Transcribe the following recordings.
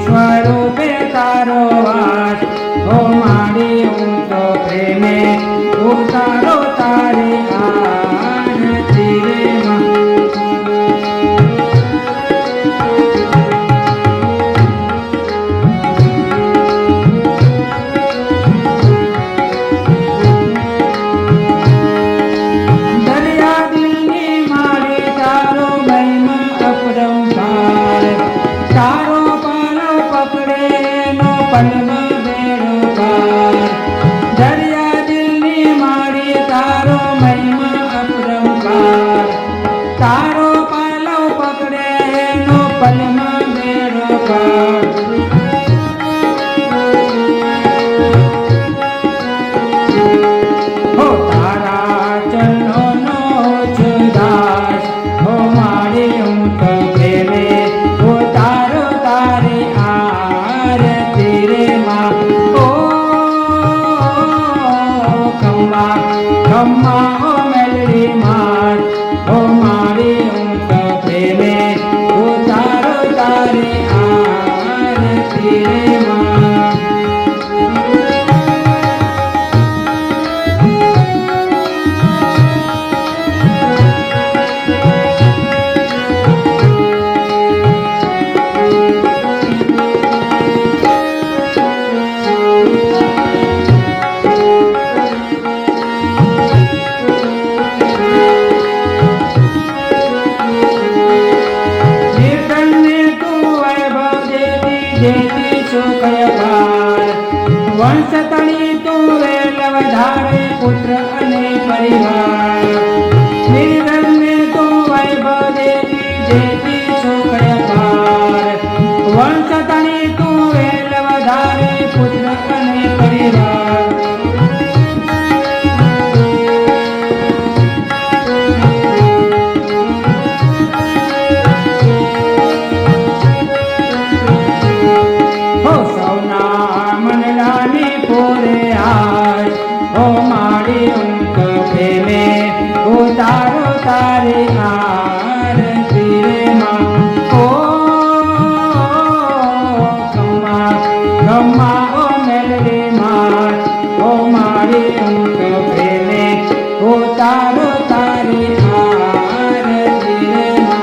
स्वरूपे तारो वास हो मारी हूँ तो प्रेमे उतारो तारी आरती रे माँ। दरिया दिलनी मारी तारो महिमा अपरंपार तारो पकड़े नो पलम बेड़ो पार दरिया दिलनी मारी तारो महिमा अपरंपार तारो पालव पकड़े नो पलम बेड़ो पार। हो तारा चरणों नो छुदास हो मारी हूँ तो प्रेमे हो तारो तारी आरती रे माँ। ओ खम्मा खम्मा ओ मेलडी माँ हो मारी हूँ तो प्रेमे हो तारो तारी आरती रे माँ। वंश तणी तू वेल वधारे पुत्र अने परिवार निर्धन में तू वैभव देती देती सुखय पार वंश तणी तू वेल वधारे पुत्र अने परिवार। हो सौना मनलानी पूरे आज हो मारी उनको प्रेमे उतारो तारी आरती रे माँ। ओ खम्मा खम्मा ओ मेलडी माँ हो मारी उनको प्रेमे उतारो तारी आरती रे माँ।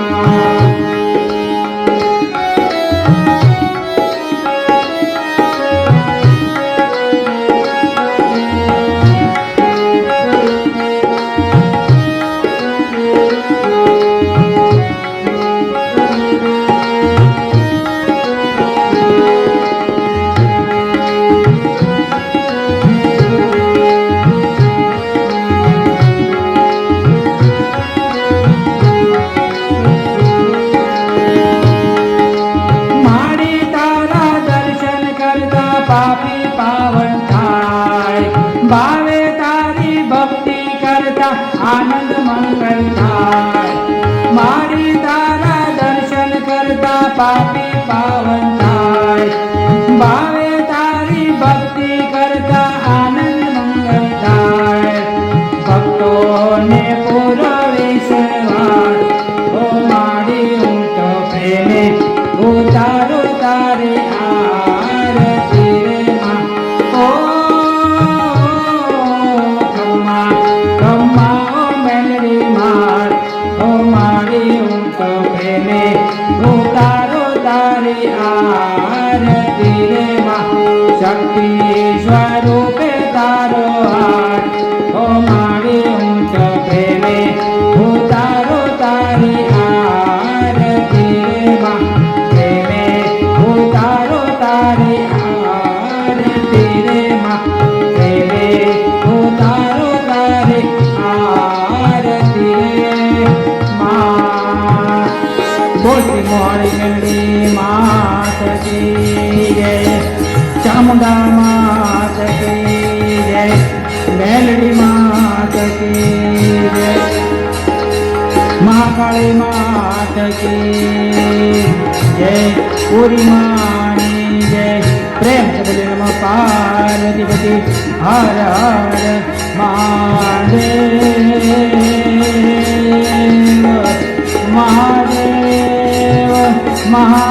पापी पावन थाय भावे तारी भक्ति करता आनंद मंगल थाय मारी तारा दर्शन करता पापी पावन थाय भावे तारी भक्ति करता आनंद मंगल थाय भक्तों ने पूरा विश्वास ओ मारी हूँ तो प्रेमे उतारो तारे आरती रे माँ। ओ खम्मा खम्मा ओ मेलडी माँ ओ मारी हूँ तो प्रेमे उतारो तारी आरती रे माँ। शक्ति स्वरूपे तारो हाथ ओ मारी हूँ तो प्रेमे उतारो तारी आरती रे माँ। प्रेमे उतारो तारी आरती रे माँ। प्रेमे उतारो तारी आरती। बोलती मोहरी मेलडी मात की जय चामुंडा मात की जय मेलडी मात की जय महाकाली मात की जय पूरी मानी जय प्रेम से बोले नमः पार्वती पति हर हर महादेव महादेव महा